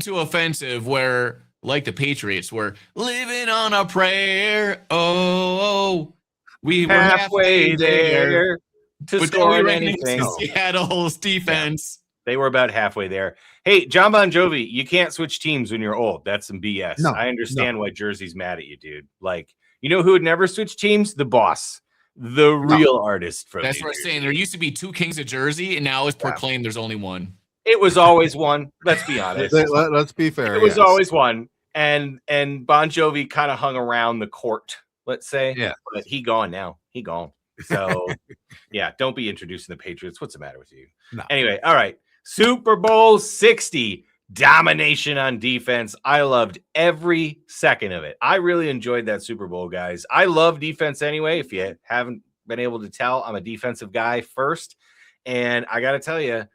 too offensive where, like the Patriots, we're living on a prayer. Oh, we were halfway there to but score we ran anything. into Seattle's defense. They were about halfway there. Hey, John Bon Jovi, you can't switch teams when you're old. That's some BS. No, I understand why Jersey's mad at you, dude. Like, you know who would never switch teams? The Boss, the real artist from That's New what I'm Jersey. saying. There used to be 2 kings of Jersey, and now it's proclaimed there's only one. It was always one. Let's be honest. Let's be fair. It was always one. And Bon Jovi kind of hung around the court, let's say. Yeah. But he gone now. He gone. So, yeah, don't be introducing the Patriots. What's the matter with you? No. Anyway, all right. Super Bowl 60, domination on defense. I loved every second of it. I really enjoyed that Super Bowl, guys. I love defense anyway. If you haven't been able to tell, I'm a defensive guy first. And I got to tell you,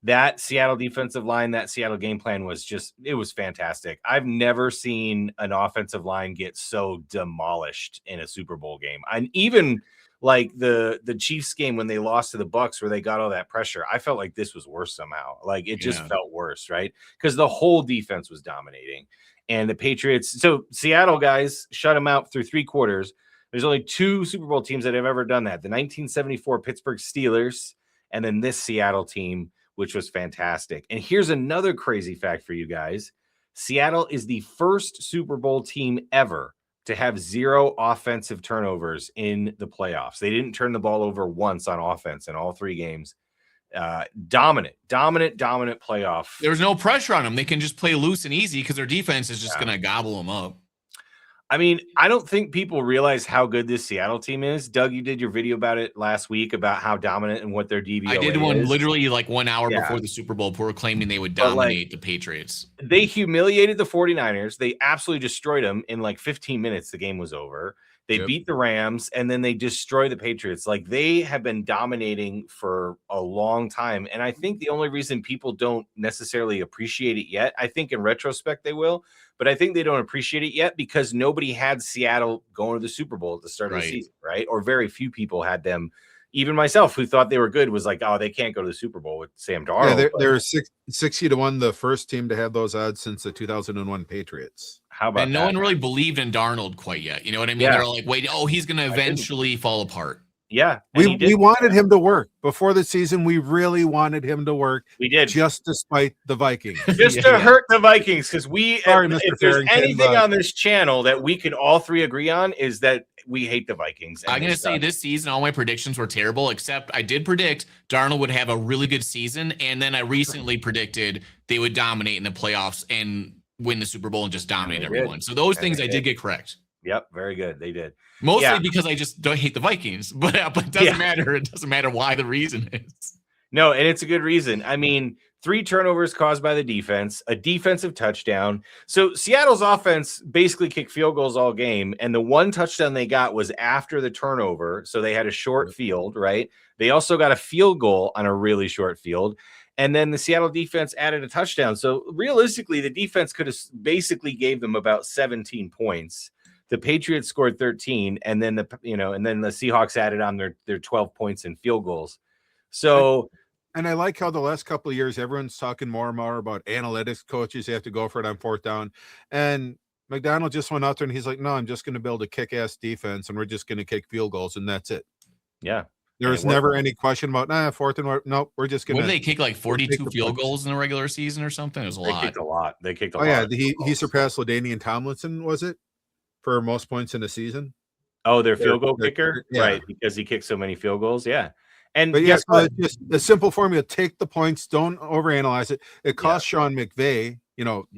that Seattle defensive line, that Seattle game plan was it was fantastic. I've never seen an offensive line get so demolished in a Super Bowl game. And even like the Chiefs game when they lost to the Bucs where they got all that pressure, I felt like this was worse somehow. Like it just felt worse, right? Because the whole defense was dominating. And the Patriots, so Seattle guys shut them out through 3 quarters. There's only 2 Super Bowl teams that have ever done that. The 1974 Pittsburgh Steelers and then this Seattle team, which was fantastic. And here's another crazy fact for you guys. Seattle is the first Super Bowl team ever to have 0 offensive turnovers in the playoffs. They didn't turn the ball over once on offense in all 3 games. Dominant playoff. There was no pressure on them. They can just play loose and easy because their defense is just going to gobble them up. I mean, I don't think people realize how good this Seattle team is. Doug, you did your video about it last week about how dominant and what their DVOA is. I did one literally like 1 hour before the Super Bowl, proclaiming they would dominate the Patriots. They humiliated the 49ers. They absolutely destroyed them in like 15 minutes. The game was over. They beat the Rams, and then they destroy the Patriots. Like, they have been dominating for a long time. And I think the only reason people don't necessarily appreciate it yet, I think in retrospect they will, but I think they don't appreciate it yet because nobody had Seattle going to the Super Bowl at the start of the season, right? Or very few people had them. Even myself, who thought they were good, was like, oh, they can't go to the Super Bowl with Sam Darnold. Yeah, they're 60-1, the first team to have those odds since the 2001 Patriots. How about and no one really believed in Darnold quite yet. You know what I mean? Yeah. They're like, wait, he's going to eventually fall apart. Yeah. We wanted him to work. Before the season, we really wanted him to work. We did. Just despite the Vikings. Just to hurt the Vikings, because if there's Farrington, anything on this channel that we can all 3 agree on is that we hate the Vikings. I'm going to say this season, all my predictions were terrible, except I did predict Darnold would have a really good season. And then I recently predicted they would dominate in the playoffs and win the Super Bowl and just dominate everyone. So those things I did get correct. Yep. Very good. They did. Mostly because I just don't hate the Vikings, but it doesn't matter. It doesn't matter why the reason is. No, and it's a good reason. I mean, 3 turnovers caused by the defense, a defensive touchdown. So Seattle's offense basically kicked field goals all game, and the 1 touchdown they got was after the turnover, so they had a short field, right? They also got a field goal on a really short field, and then the Seattle defense added a touchdown. So realistically, the defense could have basically gave them about 17 points. The Patriots scored 13, and then the Seahawks added on their 12 points in field goals. So, and I like how the last couple of years everyone's talking more and more about analytics coaches. They have to go for it on 4th down, and McDonald just went out there and he's like, "No, I'm just going to build a kick-ass defense, and we're just going to kick field goals, and that's it." Yeah, there was never any question about 4th and nope. We're just going to. What did they kick like 42 field goals in the regular season or something? It was a lot. They kicked a lot. Yeah, he surpassed LaDainian Tomlinson, was it, for most points in the season? Oh, their field goal kicker, right? Because he kicked so many field goals. Yeah. But yes, just a simple formula: take the points, don't overanalyze it. It cost Sean McVay,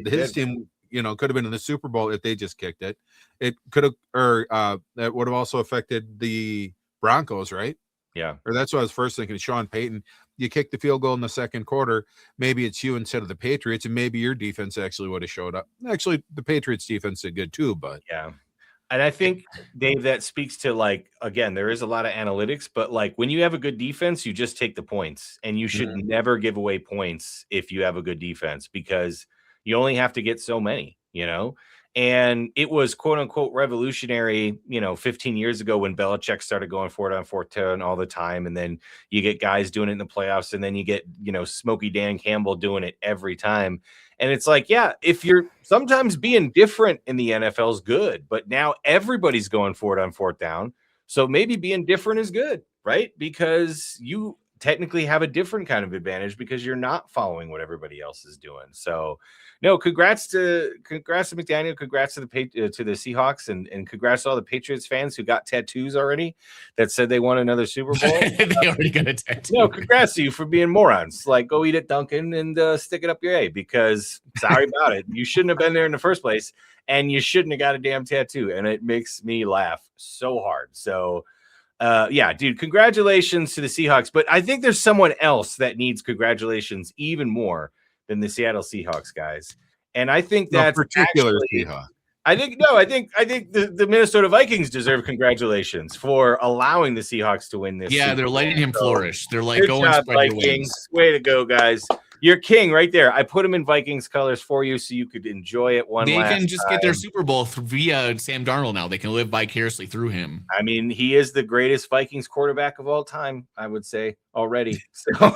his team, could have been in the Super Bowl if they just kicked it. It could have, or that would have also affected the Broncos, right? Yeah. Or that's what I was first thinking. Sean Payton, you kick the field goal in the second quarter, maybe it's you instead of the Patriots, and maybe your defense actually would have showed up. Actually, the Patriots defense did good too, but yeah. And I think, Dave, that speaks to, like, again, there is a lot of analytics, but like when you have a good defense, you just take the points, and you should never give away points if you have a good defense, because you only have to get so many, And it was quote unquote revolutionary, 15 years ago when Belichick started going for it on fourth down all the time. And then you get guys doing it in the playoffs, and then you get, Smokey Dan Campbell doing it every time. And it's like, yeah, if you're sometimes being different in the NFL is good, but now everybody's going for it on fourth down. So maybe being different is good, right? Because you technically have a different kind of advantage because you're not following what everybody else is doing. So no, congrats to McDaniel, congrats to the Seahawks, and congrats to all the Patriots fans who got tattoos already that said they won another Super Bowl. They already got a tattoo. No, congrats to you for being morons. Like, go eat at Dunkin' and stick it up your A, because sorry about it. You shouldn't have been there in the first place, and you shouldn't have got a damn tattoo. And it makes me laugh so hard. So yeah, dude, congratulations to the Seahawks. But I think there's someone else that needs congratulations even more than the Seattle Seahawks guys. And I think that's particular actually, Seahawks. I think the Minnesota Vikings deserve congratulations for allowing the Seahawks to win this. Yeah, Super they're letting Bowl. him flourish. They're like, Good go job, and spread your Vikings. wings. Way to go, guys. You're king right there. I put him in Vikings colors for you so you could enjoy it They last can just time. get their Super Bowl via Sam Darnold now. They can live vicariously through him. I mean, he is the greatest Vikings quarterback of all time, I would say already. So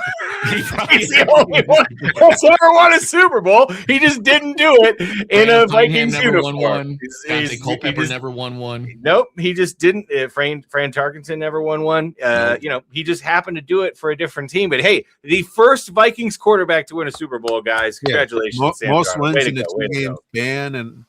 he's the only one that's ever won a Super Bowl. He just didn't do it in a Vikings never uniform. won one. He's- Dante Culpepper he just- never won one. Nope, he just didn't. Fran Tarkenton never won one. He just happened to do it for a different team. But hey, the first Vikings quarterback to win a Super Bowl, guys. Congratulations, Sam Most Darnold. wins Way to in the go, way to two-game go. span, and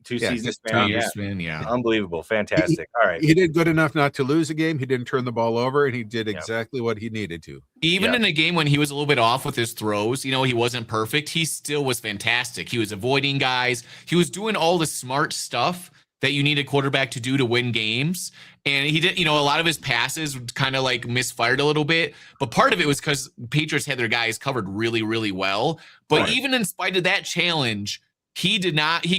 Two Yeah, seasons just span. Years Yeah. spin, yeah. Unbelievable. Fantastic. All right. he did good enough not to lose a game. He didn't turn the ball over, and he did Yep. exactly what he needed to. Even Yeah. in a game when he was a little bit off with his throws, he wasn't perfect. He still was fantastic. He was avoiding guys. He was doing all the smart stuff that you need a quarterback to do to win games. And he did, a lot of his passes kind of like misfired a little bit. But part of it was because Patriots had their guys covered really, really well. But Right. even in spite of that challenge, he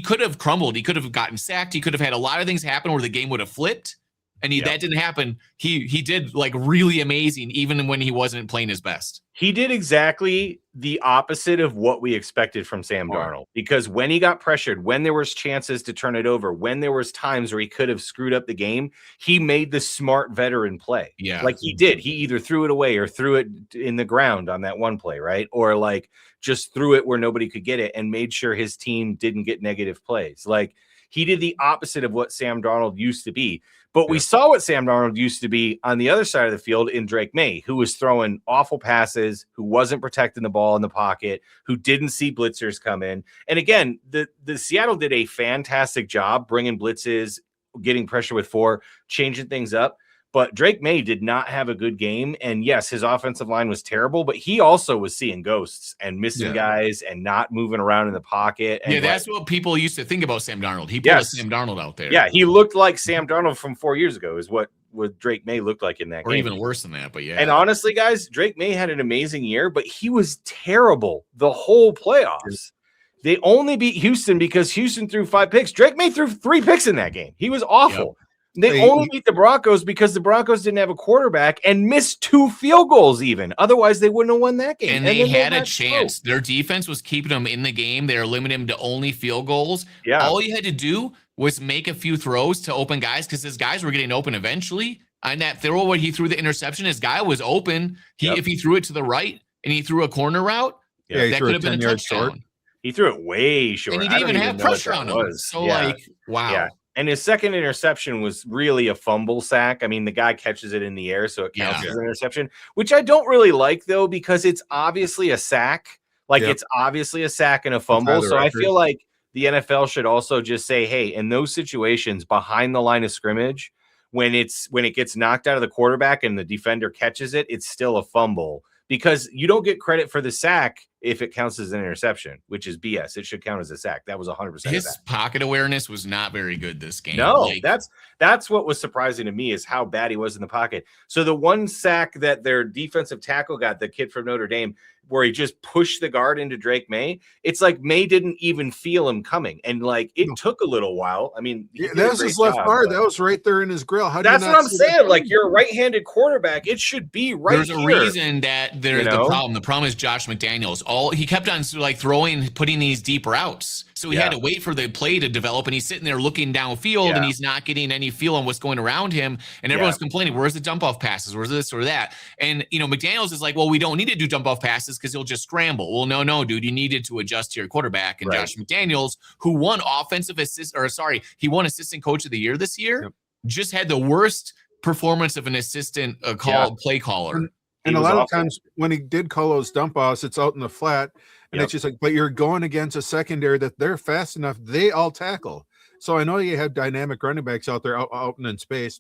could have crumbled. He could have gotten sacked. He could have had a lot of things happen where the game would have flipped. And that didn't happen. He did like really amazing, even when he wasn't playing his best. He did exactly the opposite of what we expected from Sam Darnold, because when he got pressured, when there was chances to turn it over, when there was times where he could have screwed up the game, he made the smart veteran play. Yeah. Like he did. He either threw it away or threw it in the ground on that one play, right? Or like just threw it where nobody could get it and made sure his team didn't get negative plays. Like he did the opposite of what Sam Darnold used to be. But we saw what Sam Darnold used to be on the other side of the field in Drake May, who was throwing awful passes, who wasn't protecting the ball in the pocket, who didn't see blitzers come in. And again, the Seattle did a fantastic job bringing blitzes, getting pressure with 4, changing things up. But Drake May did not have a good game. And yes, his offensive line was terrible, but he also was seeing ghosts and missing guys and not moving around in the pocket. And that's what people used to think about Sam Darnold. He pulled a Sam Darnold out there. Yeah, he looked like Sam Darnold from 4 years ago is what Drake May looked like in that or game. even worse than that, but yeah. And honestly, guys, Drake May had an amazing year, but he was terrible the whole playoffs. They only beat Houston because Houston threw 5 picks. Drake May threw 3 picks in that game. He was awful. They only beat the Broncos because the Broncos didn't have a quarterback and missed 2 field goals even. Otherwise, they wouldn't have won that game. And they had a chance. Their defense was keeping them in the game. They were limiting them to only field goals. Yeah. All you had to do was make a few throws to open guys because his guys were getting open eventually. On that throw where he threw the interception, his guy was open. If he threw it to the right and he threw a corner route, that could have been a touchdown. He threw it way short. And he didn't even have pressure on him. So, wow. Yeah. And his second interception was really a fumble sack. I mean, the guy catches it in the air, so it counts as an interception, which I don't really like, though, because it's obviously a sack. It's obviously a sack and a fumble. So I feel like the NFL should also just say, hey, in those situations behind the line of scrimmage, when it gets knocked out of the quarterback and the defender catches it, it's still a fumble. Because you don't get credit for the sack if it counts as an interception, which is BS. It should count as a sack. That was 100%. His pocket awareness was not very good this game. No, that's what was surprising to me is how bad he was in the pocket. So the one sack that their defensive tackle got, the kid from Notre Dame, where he just pushed the guard into Drake May, it's like May didn't even feel him coming. And it took a little while. I mean, that was his left guard. That was right there in his grill. That's what I'm saying. Like, you're a right-handed quarterback. It should be right There's a reason that there's the problem. The problem is Josh McDaniels he kept on like putting these deep routes. So he had to wait for the play to develop, and he's sitting there looking downfield, and he's not getting any feel on what's going around him. And everyone's complaining, where's the dump off passes? Where's this or that? And, McDaniels is like, well, we don't need to do dump off passes because he'll just scramble. Well, no, dude, you needed to adjust to your quarterback. And Josh McDaniels, who won he won assistant coach of the year this year, just had the worst performance of an assistant play caller. And a lot of times when he did call those dump offs, it's out in the flat. And it's just like, but you're going against a secondary that they're fast enough. They all tackle. So I know you have dynamic running backs out there out and in space.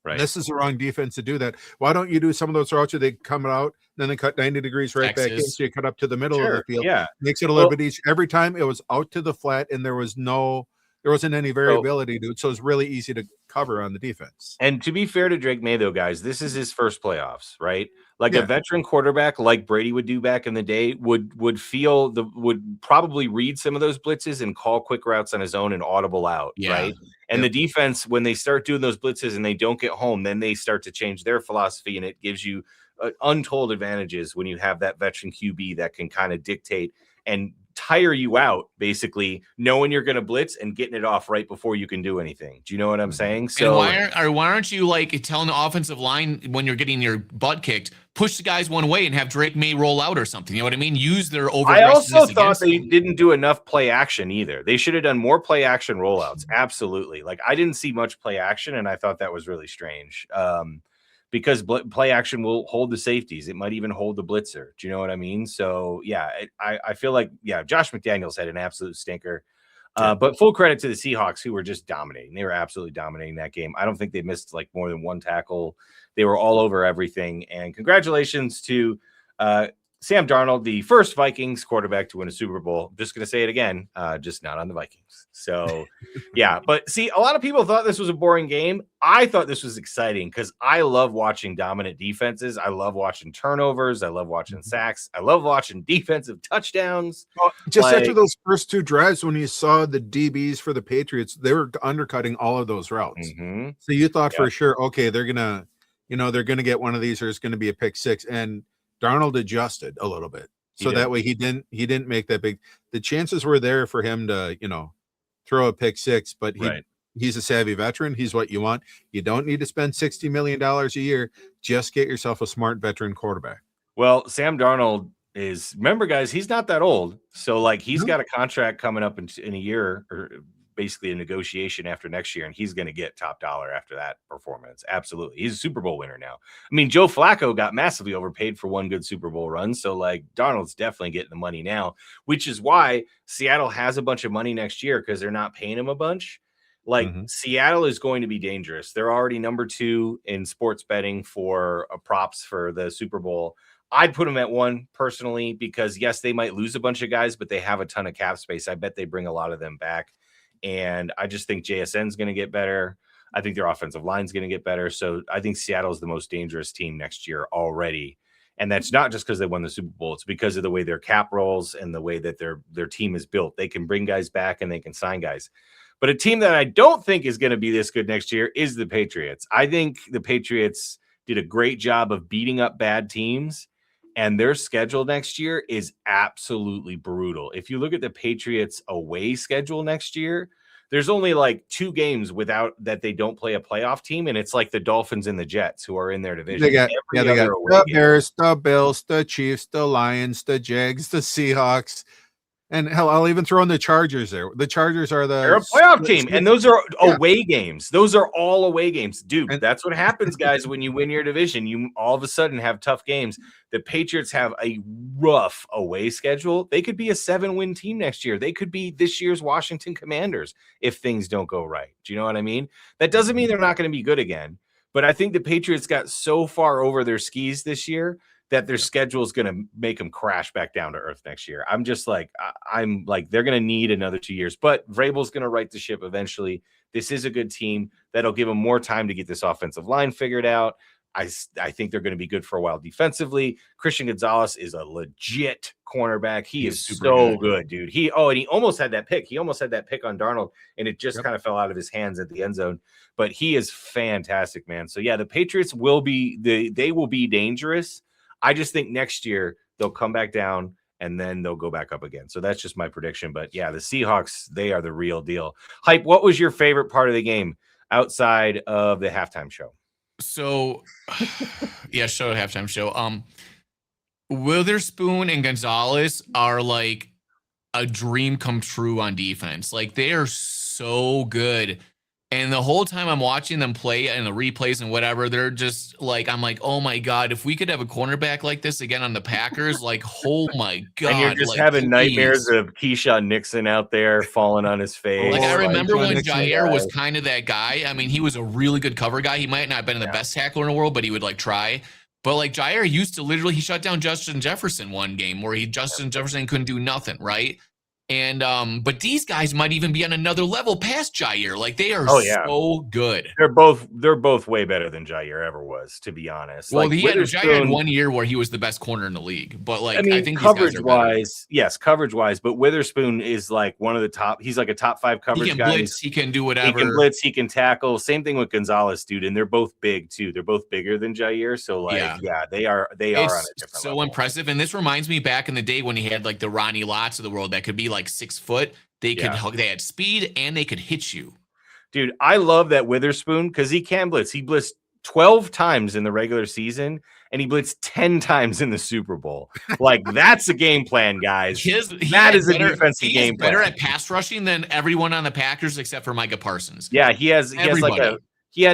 Right. This is the wrong defense to do that. Why don't you do some of those routes where they come out, then they cut 90 degrees right back in, so you cut up to the middle of the field. Yeah. Makes it a little bit easier. Every time it was out to the flat, and there wasn't any variability to it. So it's really easy to cover on the defense. And to be fair to Drake May, though, guys, this is his first playoffs, right? Like a veteran quarterback, like Brady would do back in the day, would probably read some of those blitzes and call quick routes on his own and audible out, right? And the defense, when they start doing those blitzes and they don't get home, then they start to change their philosophy, and it gives you untold advantages when you have that veteran QB that can kind of dictate and tire you out, basically knowing you're going to blitz and getting it off right before you can do anything. Do you know what I'm saying? So and why aren't you like telling the offensive line when you're getting your butt kicked, push the guys one way and have Drake May roll out or something? You know what I mean? Use their over. I also thought they didn't do enough play action either. They should have done more play action rollouts. Absolutely. Like I didn't see much play action, and I thought that was really strange. Because play action will hold the safeties. It might even hold the blitzer. Do you know what I mean? So, I feel like, Josh McDaniels had an absolute stinker. But full credit to the Seahawks, who were just dominating. They were absolutely dominating that game. I don't think they missed like more than one tackle. They were all over everything. And congratulations to Sam Darnold, the first Vikings quarterback to win a Super Bowl. I'm just going to say it again, just not on the Vikings. So, but see, a lot of people thought this was a boring game. I thought this was exciting because I love watching dominant defenses. I love watching turnovers. I love watching sacks. I love watching defensive touchdowns. Well, just after those first two drives, when you saw the DBs for the Patriots, they were undercutting all of those routes. Mm-hmm. So you thought for sure, okay, they're going to get one of these, or it's going to be a pick six. And Darnold adjusted a little bit, so that way he didn't make that big. The chances were there for him to, throw a pick six, but he's a savvy veteran. He's what you want. You don't need to spend $60 million a year. Just get yourself a smart veteran quarterback. Well, Sam Darnold is, remember, guys, he's not that old. So, like, he's got a contract coming up in a year, or basically a negotiation after next year, and he's going to get top dollar after that performance. Absolutely. He's a Super Bowl winner now. I mean, Joe Flacco got massively overpaid for one good Super Bowl run. So, like, Darnold's definitely getting the money now, which is why Seattle has a bunch of money next year, because they're not paying him a bunch. Like, Seattle is going to be dangerous. They're already number 2 in sports betting for props for the Super Bowl. I'd put them at 1 personally, because yes, they might lose a bunch of guys, but they have a ton of cap space. I bet they bring a lot of them back. And I just think JSN is going to get better. I think their offensive line is going to get better. So I think Seattle is the most dangerous team next year already. And that's not just because they won the Super Bowl. It's because of the way their cap rolls and the way that their team is built. They can bring guys back and they can sign guys. But a team that I don't think is going to be this good next year is the Patriots. I think the Patriots did a great job of beating up bad teams, and their schedule next year is absolutely brutal. If you look at the Patriots away schedule next year, there's only like 2 games without that they don't play a playoff team, and it's like the Dolphins and the Jets who are in their division. They got the Bears, the Bills, the Chiefs, the Lions, the Jags, the Seahawks. And hell, I'll even throw in the Chargers there. The Chargers are they're a playoff team, and those are away games. Those are all away games. Dude, that's what happens, guys, when you win your division. You all of a sudden have tough games. The Patriots have a rough away schedule. They could be a 7-win team next year. They could be this year's Washington Commanders if things don't go right. Do you know what I mean? That doesn't mean they're not going to be good again. But I think the Patriots got so far over their skis this year that their schedule is going to make them crash back down to earth next year. I'm just like, I'm like, they're going to need another 2 years, but Vrabel's going to right the ship eventually. This is a good team that'll give them more time to get this offensive line figured out. I think they're going to be good for a while defensively. Christian Gonzalez is a legit cornerback. He is so good, dude. And he almost had that pick. He almost had that pick on Darnold, and it just kind of fell out of his hands at the end zone. But he is fantastic, man. So yeah, the Patriots will be dangerous. I just think next year they'll come back down and then they'll go back up again. So that's just my prediction. But yeah, the Seahawks, they are the real deal. Hype, what was your favorite part of the game outside of the halftime show? So, yeah, halftime show. Witherspoon and Gonzalez are like a dream come true on defense. Like they are so good. And the whole time I'm watching them play and the replays and whatever, they're just like, I'm like, oh my God, if we could have a cornerback like this again on the Packers, like, oh my God. And you're just like, having nightmares of Keyshawn Nixon out there falling on his face. Like I remember when Nixon Jair was kind of that guy. I mean, he was a really good cover guy. He might not have been the best tackler in the world, but he would like try. But like Jair used to literally, he shut down Justin Jefferson one game where Justin Jefferson couldn't do nothing, right? And but these guys might even be on another level past Jair. Like they are so good. They're both way better than Jair ever was, to be honest. Well, like Jair had 1 year where he was the best corner in the league. But like I think coverage wise, coverage wise, but Witherspoon is like one of the top. He's like a top 5 coverage guy. He can blitz, he can do whatever. He can blitz, he can tackle. Same thing with Gonzalez, dude. And they're both big too. They're both bigger than Jair. So like, they are on a different level. Impressive. And this reminds me back in the day when he had like the Ronnie Lotts of the world that could be like 6 foot. They had speed and they could hit you. Dude, I love that Witherspoon because he can blitz. He blitzed 12 times in the regular season and he blitzed 10 times in the Super Bowl. Like that's a game plan, guys. That is a defensive game plan. Better at pass rushing than everyone on the Packers except for Micah Parsons. Yeah, he had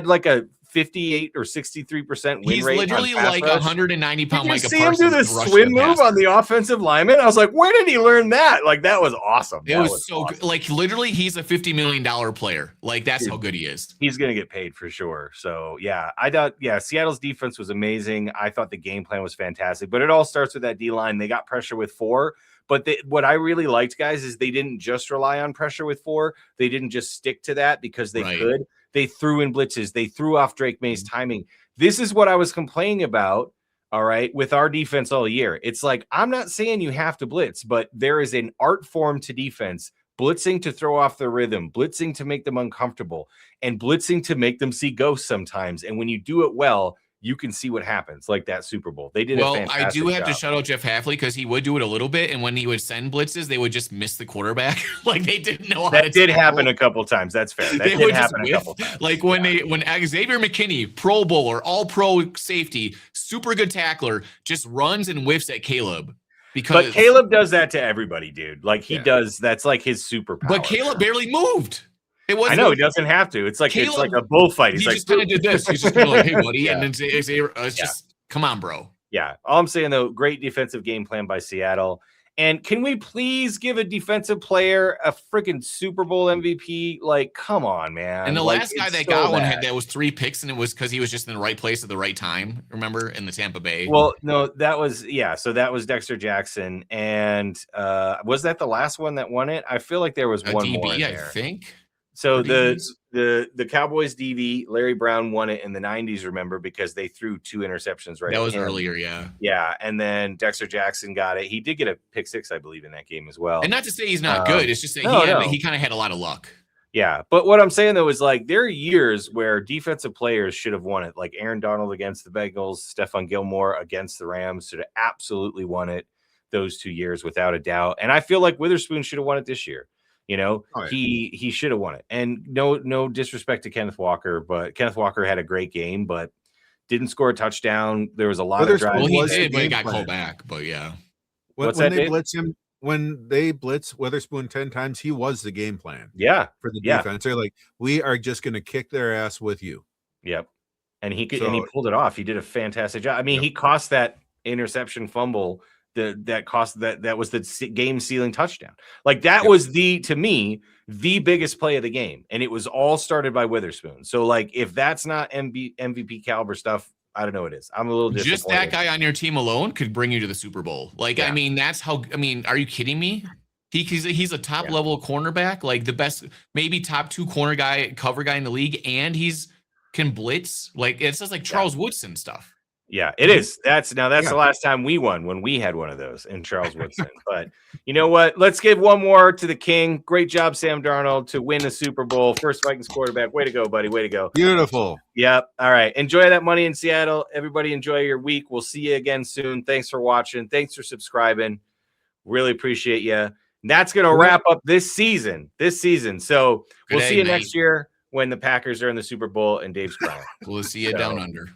like a 58 or 63% win He's rate. He's literally like 190 pound Micah Parsons. Did you see him do the swim move on the offensive lineman? I was like, where did he learn that? Like, that was awesome. It was so good. Like, literally, he's a $50 million player. Like, that's how good he is. He's going to get paid for sure. So, yeah, I thought, Seattle's defense was amazing. I thought the game plan was fantastic. But it all starts with that D-line. They got pressure with 4. But what I really liked, guys, is they didn't just rely on pressure with 4. They didn't just stick to that because they could. They threw in blitzes. They threw off Drake May's timing. This is what I was complaining about, all right, with our defense all year. It's like, I'm not saying you have to blitz, but there is an art form to defense. Blitzing to throw off their rhythm, blitzing to make them uncomfortable, and blitzing to make them see ghosts sometimes. And when you do it well, you can see what happens, like that Super Bowl. They did a fantastic I do have job. to shout out Jeff Hafley because he would do it a little bit, and when he would send blitzes, they would just miss the quarterback. Like they didn't know how that did happen a couple times. That's fair. That did happen a couple times. Like when Xavier McKinney, Pro Bowler, all pro safety, super good tackler, just runs and whiffs at Caleb. But Caleb does that to everybody, dude. Like he does. That's like his superpower. But Caleb barely moved. I know he doesn't have to. It's like Caleb, it's like a bullfight. He just kind of did this. He's just kind of like, "Hey, buddy," and then it's just, come on, bro. Yeah. All I'm saying though, great defensive game plan by Seattle. And can we please give a defensive player a freaking Super Bowl MVP? Like, come on, man. And the last guy that got one that was 3 picks, and it was because he was just in the right place at the right time. Remember, in the Tampa Bay. Well, no, that was So that was Dexter Jackson, and was that the last one that won it? I feel like there was one DB, more in there. I think. So the Cowboys DB Larry Brown won it in the 90s, remember, because they threw 2 interceptions right. That was earlier, yeah. Yeah, and then Dexter Jackson got it. He did get a pick 6, I believe, in that game as well. And not to say he's not good, it's just that he kind of had a lot of luck. Yeah, but what I'm saying though is like there are years where defensive players should have won it, like Aaron Donald against the Bengals, Stephon Gilmore against the Rams should have absolutely won it those 2 years without a doubt. And I feel like Witherspoon should have won it this year. You know, he should have won it. And no disrespect to Kenneth Walker, but Kenneth Walker had a great game, but didn't score a touchdown. There was a lot of drives. Well, he did, but he got called back. But yeah, when they blitz Witherspoon 10 times, he was the game plan. Yeah, for the defense. They're like, we are just going to kick their ass with you. Yep, and he pulled it off. He did a fantastic job. I mean, he cost that interception fumble. That was the game sealing touchdown. Like that was to me the biggest play of the game, and it was all started by Witherspoon. So like if that's not MVP caliber stuff, I don't know what it is. I'm a little disappointed. Just that guy on your team alone could bring you to the Super Bowl. Like I mean, that's how. I mean, are you kidding me? He's a top level cornerback, like the best, maybe top 2 cover guy in the league, and can blitz. Like it's just like Charles Woodson stuff. Yeah, it is. That's the last time we won, when we had one of those in Charles Woodson. But you know what? Let's give one more to the king. Great job, Sam Darnold, to win the Super Bowl. First Vikings quarterback. Way to go, buddy. Way to go. Beautiful. Yep. All right. Enjoy that money in Seattle. Everybody enjoy your week. We'll see you again soon. Thanks for watching. Thanks for subscribing. Really appreciate you. And that's going to Good wrap up this season. So Good we'll see you night. next year when the Packers are in the Super Bowl and Dave's crying. We'll see you down under.